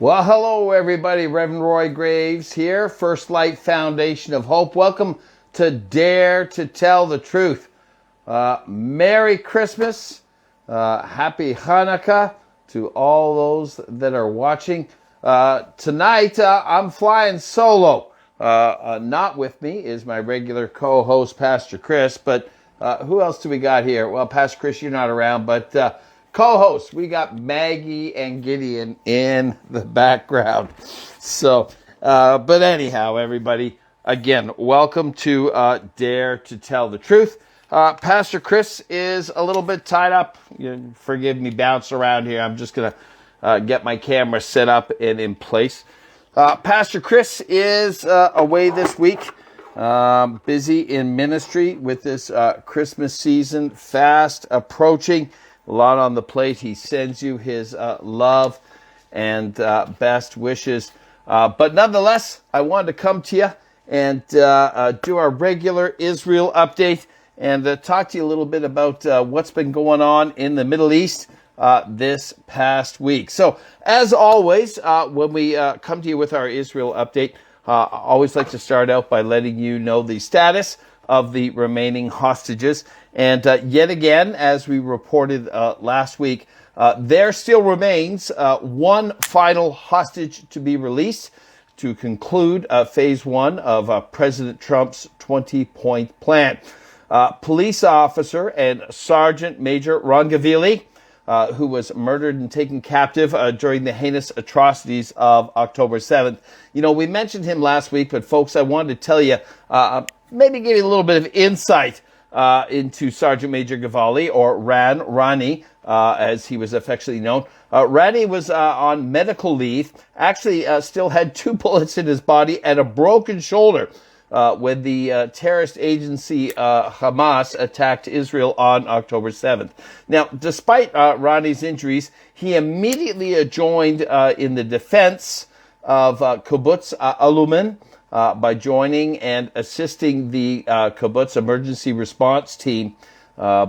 Well, hello, everybody. Reverend Roy Graves here, First Light Foundation of Hope. Welcome to Dare to Tell the Truth. Merry Christmas. Happy Hanukkah to all those that are watching. Tonight, I'm flying solo. Not with me is my regular co-host, Pastor Chris. But who else do we got here? Well, Pastor Chris, you're not around, but co-hosts, we got Maggie and Gideon in the background. So, but anyhow, everybody, again, welcome to Dare to Tell the Truth. Pastor Chris is a little bit tied up. Forgive me, bounce around here. I'm just going to get my camera set up and in place. Pastor Chris is away this week, busy in ministry with this Christmas season fast approaching. A lot on the plate. He sends you his love and best wishes. But nonetheless, I wanted to come to you and do our regular Israel update and talk to you a little bit about what's been going on in the Middle East this past week. So, as always, when we come to you with our Israel update, I always like to start out by letting you know the status of the remaining hostages. And yet again, as we reported last week, there still remains one final hostage to be released to conclude phase one of President Trump's 20-point plan. Police officer and Sergeant Major Rangavili, who was murdered and taken captive during the heinous atrocities of October 7th. We mentioned him last week, but folks, I wanted to tell you, maybe give you a little bit of insight into Sergeant Major Gavali, or Rani, as he was affectionately known. Rani was on medical leave, actually still had 2 bullets in his body and a broken shoulder when the terrorist agency Hamas attacked Israel on October 7th. Now, despite Rani's injuries, he immediately joined in the defense of Kibbutz Alumin, by joining and assisting the kibbutz emergency response team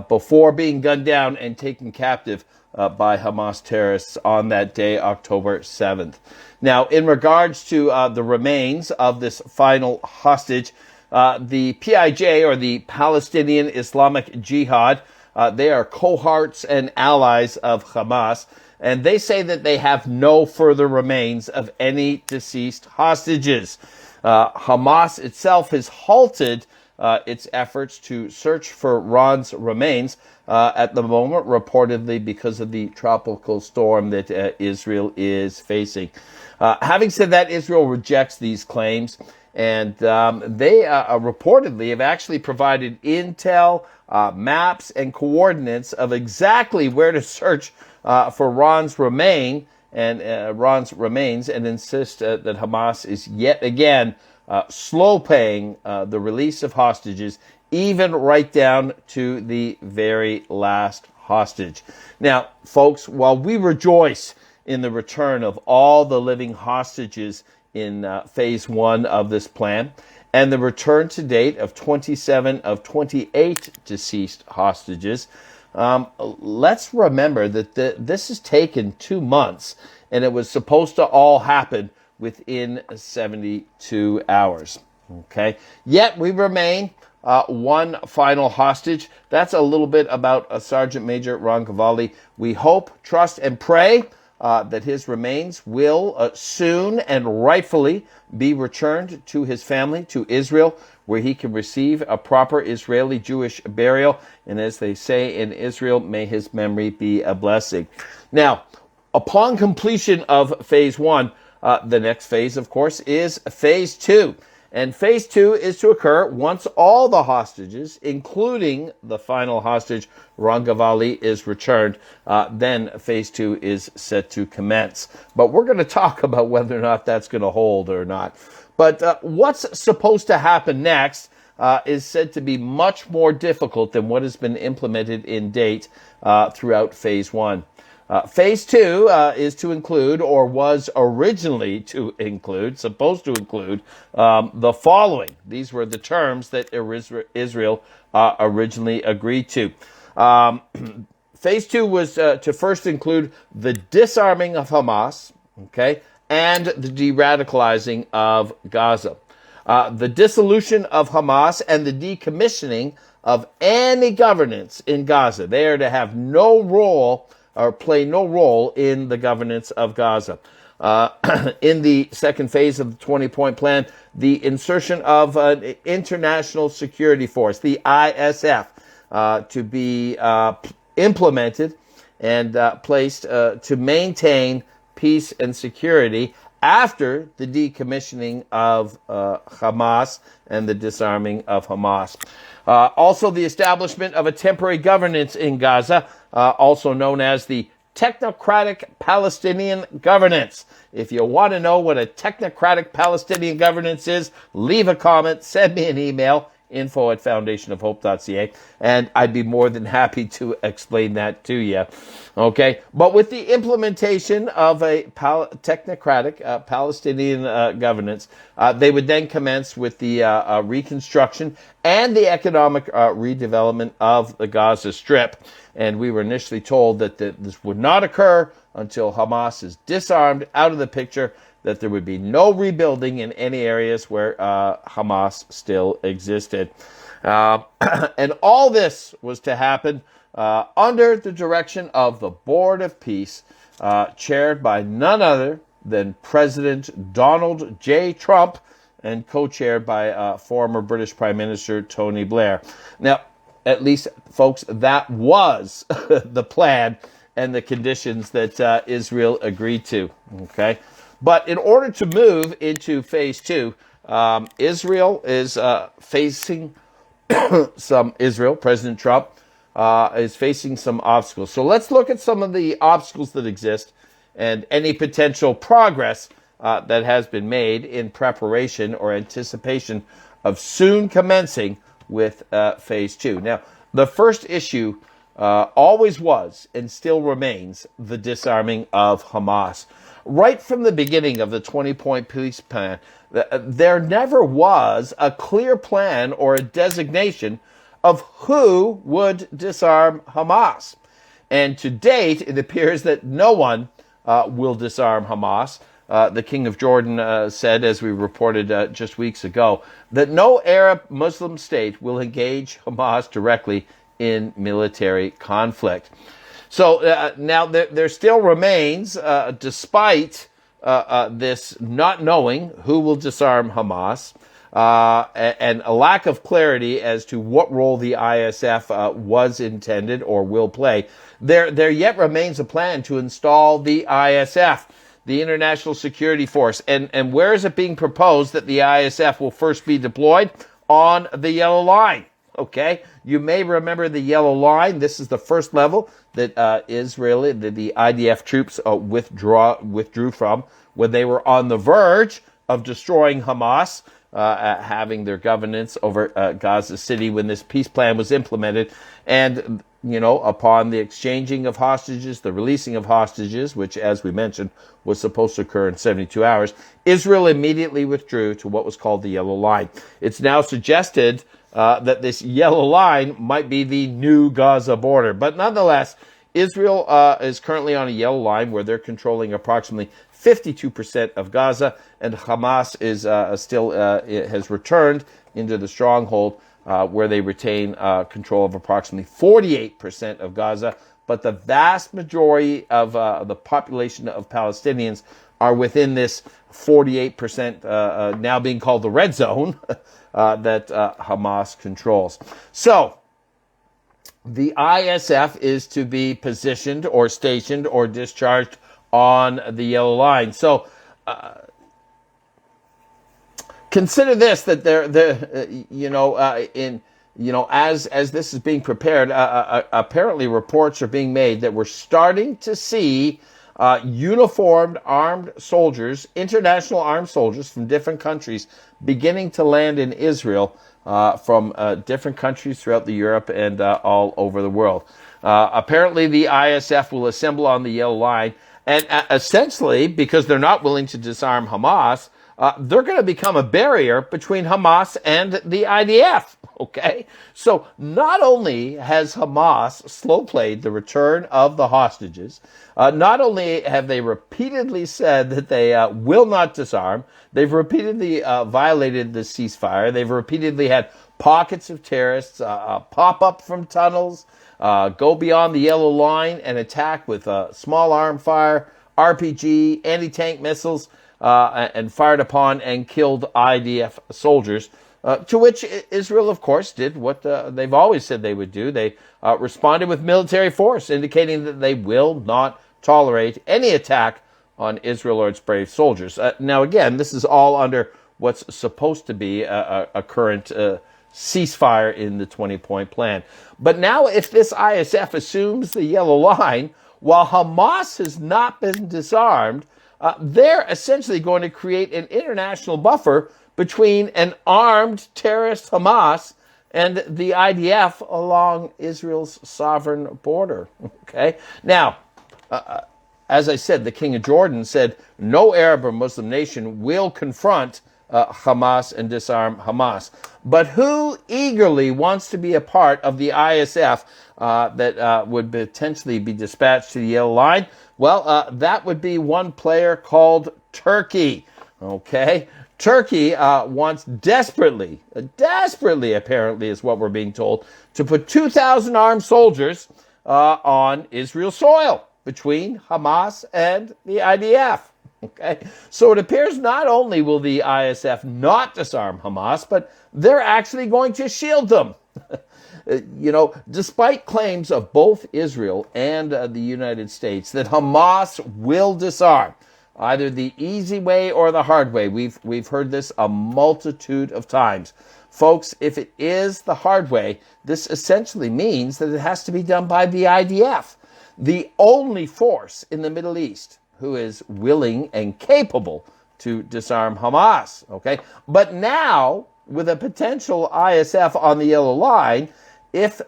before being gunned down and taken captive by Hamas terrorists on that day, October 7th. Now, in regards to the remains of this final hostage, the PIJ, or the Palestinian Islamic Jihad, they are cohorts and allies of Hamas, and they say that they have no further remains of any deceased hostages. Hamas itself has halted its efforts to search for Ron's remains at the moment, reportedly because of the tropical storm that Israel is facing. Having said that, Israel rejects these claims, and they reportedly have actually provided intel, maps, and coordinates of exactly where to search for Ron's remains, and insist that Hamas is yet again slow paying the release of hostages, even right down to the very last hostage. Now, folks, while we rejoice in the return of all the living hostages in phase one of this plan, and the return to date of 27 of 28 deceased hostages, let's remember that this has taken 2 months, and it was supposed to all happen within 72 hours. Okay. Yet we remain one final hostage. That's a little bit about Sergeant Major Rangavali. We hope, trust, and pray that his remains will soon and rightfully be returned to his family, to Israel, where he can receive a proper Israeli Jewish burial. And as they say in Israel, may his memory be a blessing. Now, upon completion of phase one, the next phase, of course, is phase two. And phase two is to occur once all the hostages, including the final hostage, Rangavali, is returned. Then phase two is set to commence. But we're going to talk about whether or not that's going to hold or not. But what's supposed to happen next is said to be much more difficult than what has been implemented in date throughout phase one. Phase two is to include, or was originally supposed to include, the following. These were the terms that Israel originally agreed to. Phase two was to first include the disarming of Hamas, okay, and the de-radicalizing of Gaza. The dissolution of Hamas and the decommissioning of any governance in Gaza. They are to have no role or play no role in the governance of Gaza. In the second phase of the 20-point plan, the insertion of an international security force, the ISF, to be implemented and placed to maintain peace and security after the decommissioning of Hamas and the disarming of Hamas. Also, the establishment of a temporary governance in Gaza, also known as the technocratic Palestinian governance. If you want to know what a technocratic Palestinian governance is, leave a comment, send me an email, info@foundationofhope.ca, and I'd be more than happy to explain that to you. Okay, but with the implementation of a technocratic Palestinian governance, they would then commence with the reconstruction and the economic redevelopment of the Gaza Strip. And we were initially told that this would not occur until Hamas is disarmed, out of the picture, that there would be no rebuilding in any areas where Hamas still existed. And all this was to happen under the direction of the Board of Peace, chaired by none other than President Donald J. Trump and co-chaired by former British Prime Minister Tony Blair. Now, at least, folks, that was the plan and the conditions that Israel agreed to, okay? But in order to move into phase two, Israel is facing President Trump is facing some obstacles. So let's look at some of the obstacles that exist and any potential progress that has been made in preparation or anticipation of soon commencing with phase two. Now, the first issue always was and still remains the disarming of Hamas. Right from the beginning of the 20-point peace plan, there never was a clear plan or a designation of who would disarm Hamas. And to date, it appears that no one will disarm Hamas. The King of Jordan said, as we reported just weeks ago, that no Arab Muslim state will engage Hamas directly in military conflict. So now there still remains, despite this not knowing who will disarm Hamas, and a lack of clarity as to what role the ISF was intended or will play, there yet remains a plan to install the ISF, the International Security Force. And where is it being proposed that the ISF will first be deployed? On the Yellow Line. Okay, you may remember the Yellow Line. This is the first level that the IDF troops withdrew from when they were on the verge of destroying Hamas, having their governance over Gaza City when this peace plan was implemented. And, upon the exchanging of hostages, the releasing of hostages, which, as we mentioned, was supposed to occur in 72 hours, Israel immediately withdrew to what was called the Yellow Line. It's now suggested that this Yellow Line might be the new Gaza border. But nonetheless, Israel is currently on a Yellow Line where they're controlling approximately 52% of Gaza, and Hamas is has returned into the stronghold where they retain control of approximately 48% of Gaza. But the vast majority of the population of Palestinians are within this 48%, now being called the red zone, that Hamas controls. So, the ISF is to be positioned or stationed or discharged on the Yellow Line. So, consider this, that as this is being prepared, apparently reports are being made that we're starting to see uniformed armed soldiers, international armed soldiers from different countries beginning to land in Israel from different countries throughout Europe and all over the world. Apparently the ISF will assemble on the Yellow Line, and essentially, because they're not willing to disarm Hamas, they're going to become a barrier between Hamas and the IDF. Okay? So not only has Hamas slow-played the return of the hostages, not only have they repeatedly said that they will not disarm, they've repeatedly violated the ceasefire, they've repeatedly had pockets of terrorists pop up from tunnels, go beyond the yellow line and attack with small arm fire, RPG, anti-tank missiles, and fired upon and killed IDF soldiers, to which Israel, of course, did what they've always said they would do. They responded with military force, indicating that they will not tolerate any attack on Israel or its brave soldiers. Now, again, this is all under what's supposed to be a current ceasefire in the 20-point plan. But now if this ISF assumes the yellow line, while Hamas has not been disarmed, they're essentially going to create an international buffer between an armed terrorist Hamas and the IDF along Israel's sovereign border. Okay? Now, as I said, the King of Jordan said no Arab or Muslim nation will confront Hamas and disarm Hamas. But who eagerly wants to be a part of the ISF that would potentially be dispatched to the yellow line? Well, that would be one player called Turkey. Okay? Turkey wants desperately apparently is what we're being told, to put 2,000 armed soldiers on Israel's soil between Hamas and the IDF. Okay, so it appears not only will the ISF not disarm Hamas, but they're actually going to shield them. Despite claims of both Israel and the United States that Hamas will disarm, either the easy way or the hard way. We've heard this a multitude of times. Folks, if it is the hard way, this essentially means that it has to be done by the IDF, the only force in the Middle East who is willing and capable to disarm Hamas. Okay? But now, with a potential ISF on the yellow line, if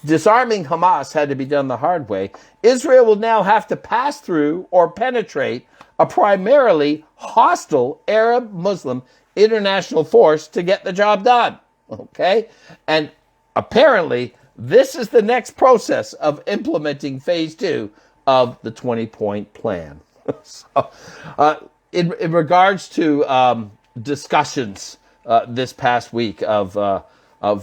disarming Hamas had to be done the hard way, Israel will now have to pass through or penetrate a primarily hostile Arab Muslim international force to get the job done. Okay? And apparently, this is the next process of implementing phase 2 of the 20-point plan. So, in regards to discussions this past week of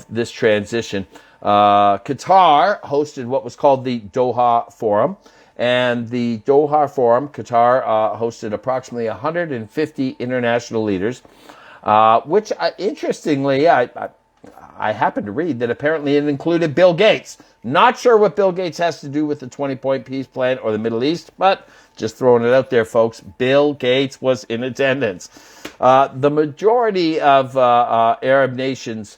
this transition, Qatar hosted what was called the Doha Forum. And the Doha Forum, Qatar hosted approximately 150 international leaders, which, interestingly, I happened to read that apparently it included Bill Gates. Not sure what Bill Gates has to do with the 20-point peace plan or the Middle East, but just throwing it out there, folks. Bill Gates was in attendance. The majority of Arab nations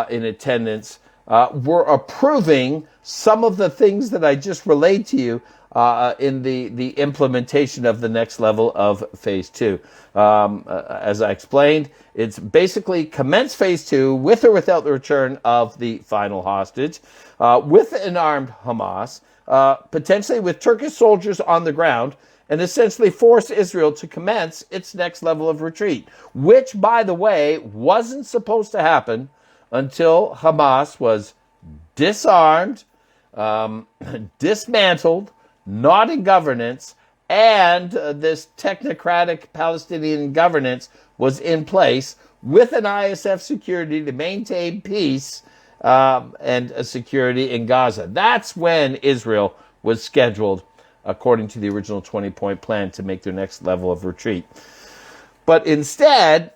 in attendance were approving some of the things that I just relayed to you in the implementation of the next level of phase 2. As I explained, it's basically commence phase 2 with or without the return of the final hostage, with an armed Hamas, potentially with Turkish soldiers on the ground, and essentially force Israel to commence its next level of retreat, which, by the way, wasn't supposed to happen until Hamas was disarmed, dismantled, not in governance, and this technocratic Palestinian governance was in place with an ISF security to maintain peace and security in Gaza. That's when Israel was scheduled, according to the original 20-point plan, to make their next level of retreat. But instead,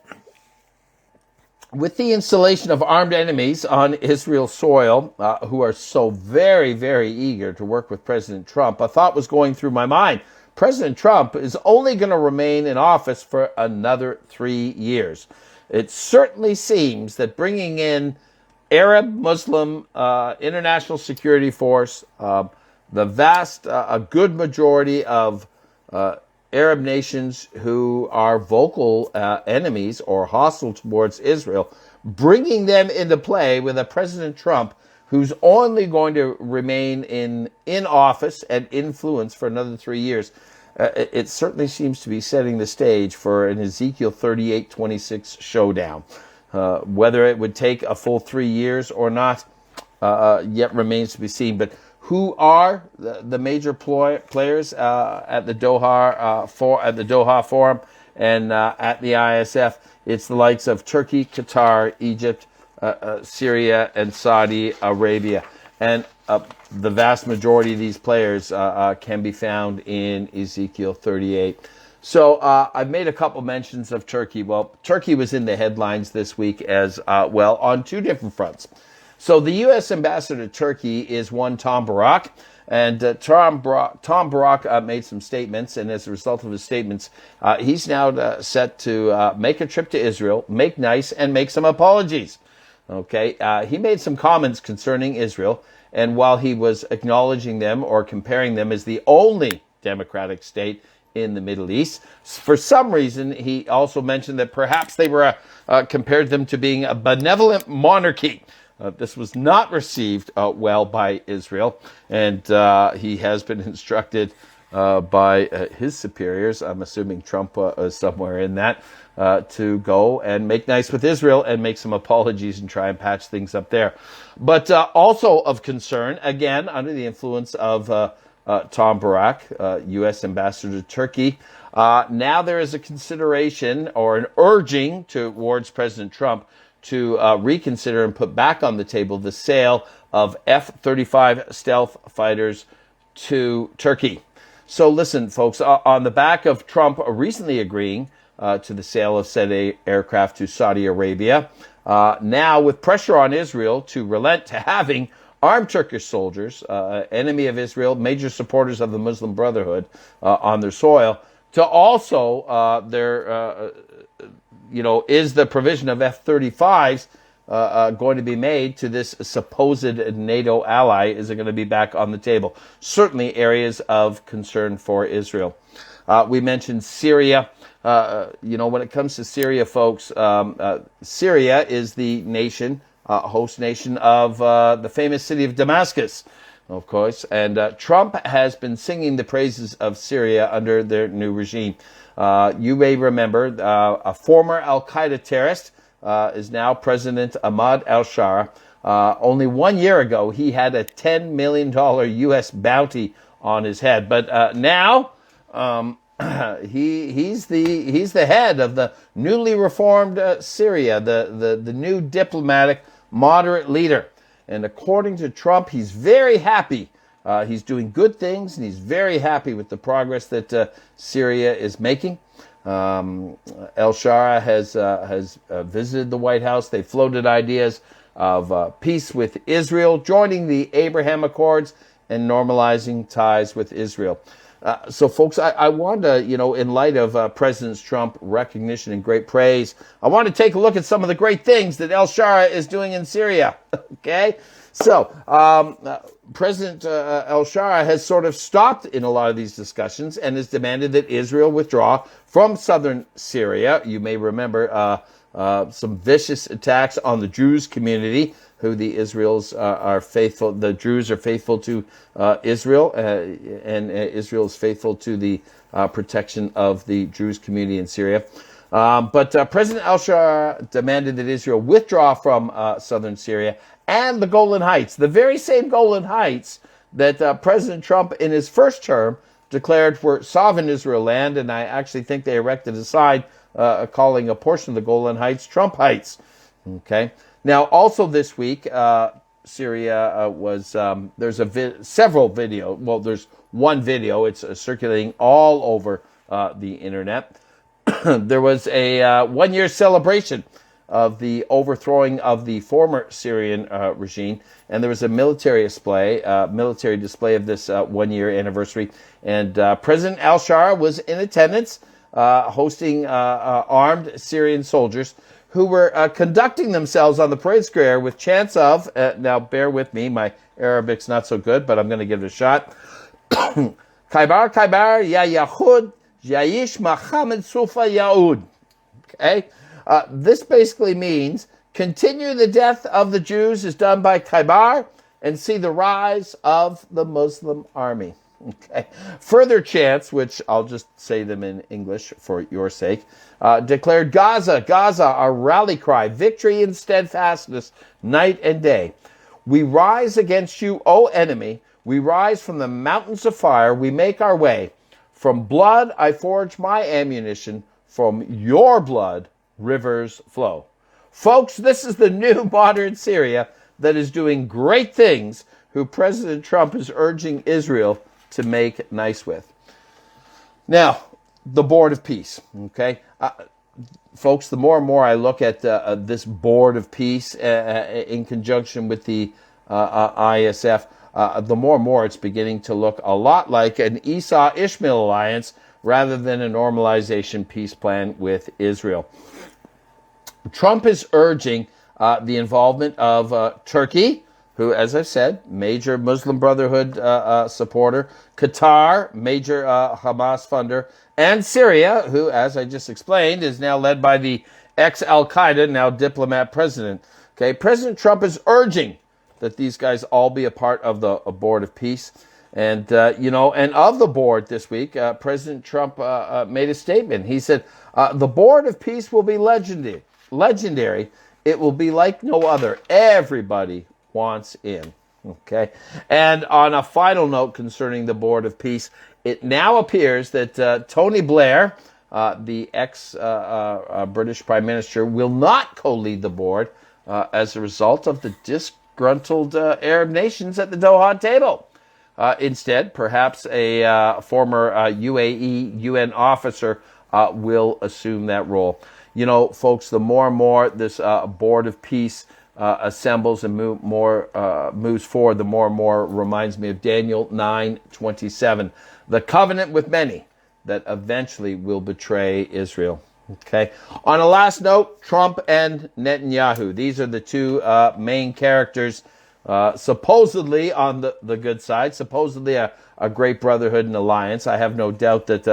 with the installation of armed enemies on Israel's soil, who are so very, very eager to work with President Trump, a thought was going through my mind. President Trump is only going to remain in office for another 3 years. It certainly seems that bringing in Arab Muslim international security force, the vast, a good majority of Arab nations who are vocal enemies or hostile towards Israel, bringing them into play with a President Trump who's only going to remain in office and influence for another 3 years. It certainly seems to be setting the stage for an Ezekiel 38:26 showdown. Whether it would take a full 3 years or not yet remains to be seen. But who are the major players at the Doha Forum and at the ISF? It's the likes of Turkey, Qatar, Egypt, Syria, and Saudi Arabia. And the vast majority of these players can be found in Ezekiel 38. So I've made a couple mentions of Turkey. Well, Turkey was in the headlines this week as well on two different fronts. So the U.S. ambassador to Turkey is one Tom Barak. And Tom Barak made some statements, and as a result of his statements, he's now set to make a trip to Israel, make nice, and make some apologies. Okay, he made some comments concerning Israel, and while he was acknowledging them or comparing them as the only democratic state in the Middle East, for some reason he also mentioned that perhaps they were compared them to being a benevolent monarchy. This was not received well by Israel, and he has been instructed by his superiors, I'm assuming Trump is somewhere in that, to go and make nice with Israel and make some apologies and try and patch things up there. But also of concern, again, under the influence of Tom Barak, U.S. ambassador to Turkey, now there is a consideration or an urging towards President Trump to reconsider and put back on the table the sale of F-35 stealth fighters to Turkey. So listen, folks, on the back of Trump recently agreeing to the sale of said aircraft to Saudi Arabia, now with pressure on Israel to relent to having armed Turkish soldiers, enemy of Israel, major supporters of the Muslim Brotherhood on their soil, to also is the provision of F-35s going to be made to this supposed NATO ally? Is it going to be back on the table? Certainly areas of concern for Israel. We mentioned Syria. When it comes to Syria, folks, Syria is the nation, host nation of the famous city of Damascus, of course. And Trump has been singing the praises of Syria under their new regime. You may remember a former al-Qaeda terrorist is now President Ahmad al-Shara. Only 1 year ago, he had a $10 million U.S. bounty on his head. But now he's the head of the newly reformed Syria, the new diplomatic moderate leader. And according to Trump, he's very happy. He's doing good things, and he's very happy with the progress that Syria is making. El-Shara has visited the White House. They floated ideas of peace with Israel, joining the Abraham Accords, and normalizing ties with Israel. So, folks, I want to, in light of President Trump recognition and great praise, I want to take a look at some of the great things that El-Shara is doing in Syria. Okay? So, President El-Shara has sort of stopped in a lot of these discussions and has demanded that Israel withdraw from southern Syria. You may remember some vicious attacks on the Jews community, who the Jews are faithful to Israel, and Israel is faithful to the protection of the Jews community in Syria. But President El-Shara demanded that Israel withdraw from southern Syria and the Golan Heights, the very same Golan Heights that President Trump in his first term declared were sovereign Israel land, and I actually think they erected a sign calling a portion of the Golan Heights Trump Heights. Okay. Now, also this week, Syria was, there's several video. Well, there's one video. It's circulating all over the internet. There was a 1 year celebration of the overthrowing of the former Syrian regime, and there was a military display of this 1 year anniversary. And President al-Shara was in attendance, hosting armed Syrian soldiers who were conducting themselves on the parade square with chants of, now bear with me, my Arabic's not so good, but I'm going to give it a shot. Khaybar, Khaybar, Ya Yahud, Jayish Muhammad Sufa Yaud. Okay? This basically means, continue the death of the Jews is done by Khaybar, and see the rise of the Muslim army. Okay. Further chants, which I'll just say them in English for your sake, declared Gaza, Gaza, our rally cry, victory and steadfastness, night and day. We rise against you, O enemy. We rise from the mountains of fire. We make our way. From blood I forge my ammunition. From your blood rivers flow. Folks, this is the new modern Syria that is doing great things, who President Trump is urging Israel to make nice with. Now, the Board of Peace, okay? Folks, the more and more I look at this Board of Peace in conjunction with the ISF, the more and more it's beginning to look a lot like an Esau-Ishmael alliance rather than a normalization peace plan with Israel. Trump is urging the involvement of Turkey, who, as I've said, major Muslim Brotherhood supporter, Qatar, major Hamas funder, and Syria, who, as I just explained, is now led by the ex-Al-Qaeda, now diplomat president. Okay, President Trump is urging that these guys all be a part of the Board of Peace. And, and of the board this week, President Trump made a statement. He said, the Board of Peace will be legendary. It will be like no other. Everybody wants in. Okay. And on a final note concerning the Board of Peace, it now appears that Tony Blair, the ex-British Prime Minister, will not co-lead the board as a result of the disgruntled Arab nations at the Doha table. Instead, perhaps a former UAE UN officer will assume that role. You know, folks, the more and more this Board of Peace assembles and moves forward, the more and more reminds me of Daniel 9:27, the covenant with many that eventually will betray Israel. Okay. On a last note, Trump and Netanyahu. These are the two main characters supposedly on the good side, supposedly a great brotherhood and alliance. I have no doubt that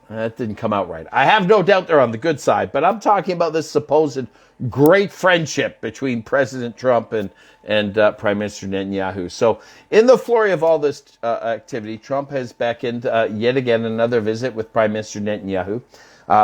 that didn't come out right. I have no doubt they're on the good side, but I'm talking about this supposed great friendship between President Trump and Prime Minister Netanyahu. So in the flurry of all this activity, Trump has beckoned yet again another visit with Prime Minister Netanyahu.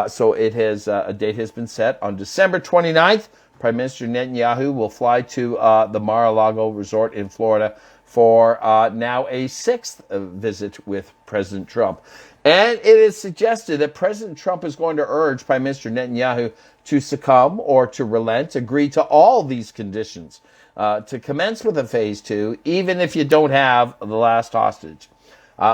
So it has a date has been set on December 29th. Prime Minister Netanyahu will fly to the Mar-a-Lago resort in Florida for now a sixth visit with President Trump. And it is suggested that President Trump is going to urge Prime Minister Netanyahu to succumb or to relent, agree to all these conditions, to commence with a phase 2, even if you don't have the last hostage.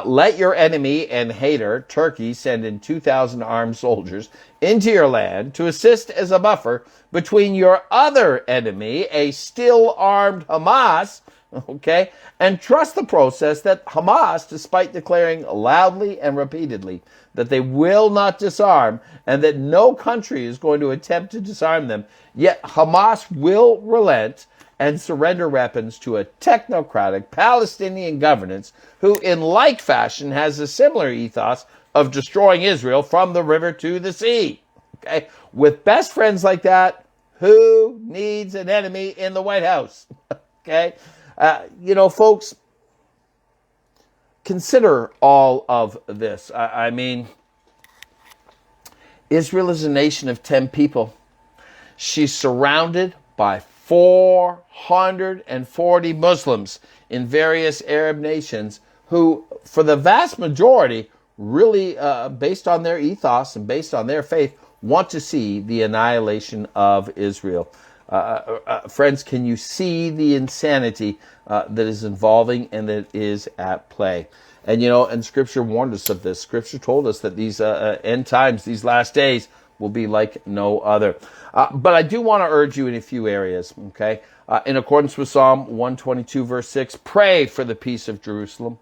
Let your enemy and hater, Turkey, send in 2,000 armed soldiers into your land to assist as a buffer between your other enemy, a still armed Hamas, okay, and trust the process that Hamas, despite declaring loudly and repeatedly that they will not disarm and that no country is going to attempt to disarm them, yet Hamas will relent and surrender weapons to a technocratic Palestinian governance who, in like fashion, has a similar ethos of destroying Israel from the river to the sea. Okay? With best friends like that, who needs an enemy in the White House? Okay? Folks, consider all of this. I mean, Israel is a nation of 10 people. She's surrounded by 440 Muslims in various Arab nations who, for the vast majority, really, based on their ethos and based on their faith, want to see the annihilation of Israel. Friends, can you see the insanity that is involving and that is at play? And, and Scripture warned us of this. Scripture told us that these end times, these last days, will be like no other. But I do want to urge you in a few areas, okay? In accordance with Psalm 122, verse 6, pray for the peace of Jerusalem.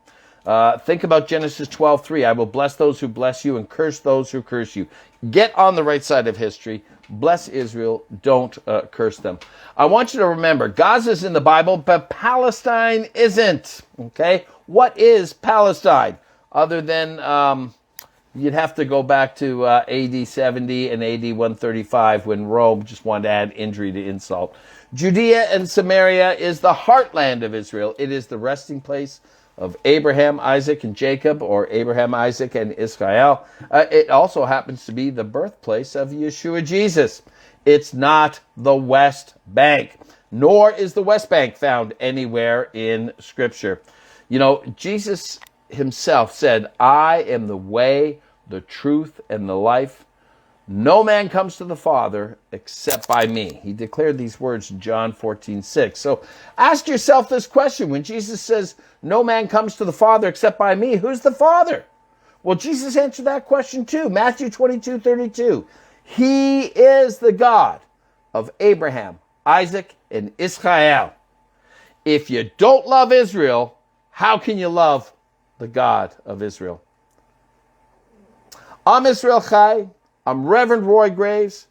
Think about Genesis 12:3. I will bless those who bless you and curse those who curse you. Get on the right side of history. Bless Israel. Don't curse them. I want you to remember, Gaza's in the Bible, but Palestine isn't, okay? What is Palestine? Other than... you'd have to go back to AD 70 and AD 135 when Rome just wanted to add injury to insult. Judea and Samaria is the heartland of Israel. It is the resting place of Abraham, Isaac, and Jacob, or Abraham, Isaac, and Israel. It also happens to be the birthplace of Yeshua Jesus. It's not the West Bank, nor is the West Bank found anywhere in Scripture. You know, Jesus himself said, I am the way, the truth, and the life. No man comes to the Father except by me. He declared these words in John 14:6. So ask yourself this question. When Jesus says, no man comes to the Father except by me, who's the Father? Well, Jesus answered that question too. Matthew 22:32. He is the God of Abraham, Isaac, and Israel. If you don't love Israel, how can you love the God of Israel? I'm Israel Chai. I'm Reverend Roy Graves.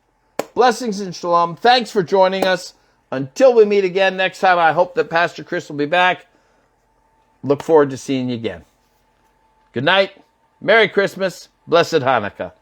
Blessings and shalom. Thanks for joining us. Until we meet again next time, I hope that Pastor Chris will be back. Look forward to seeing you again. Good night. Merry Christmas. Blessed Hanukkah.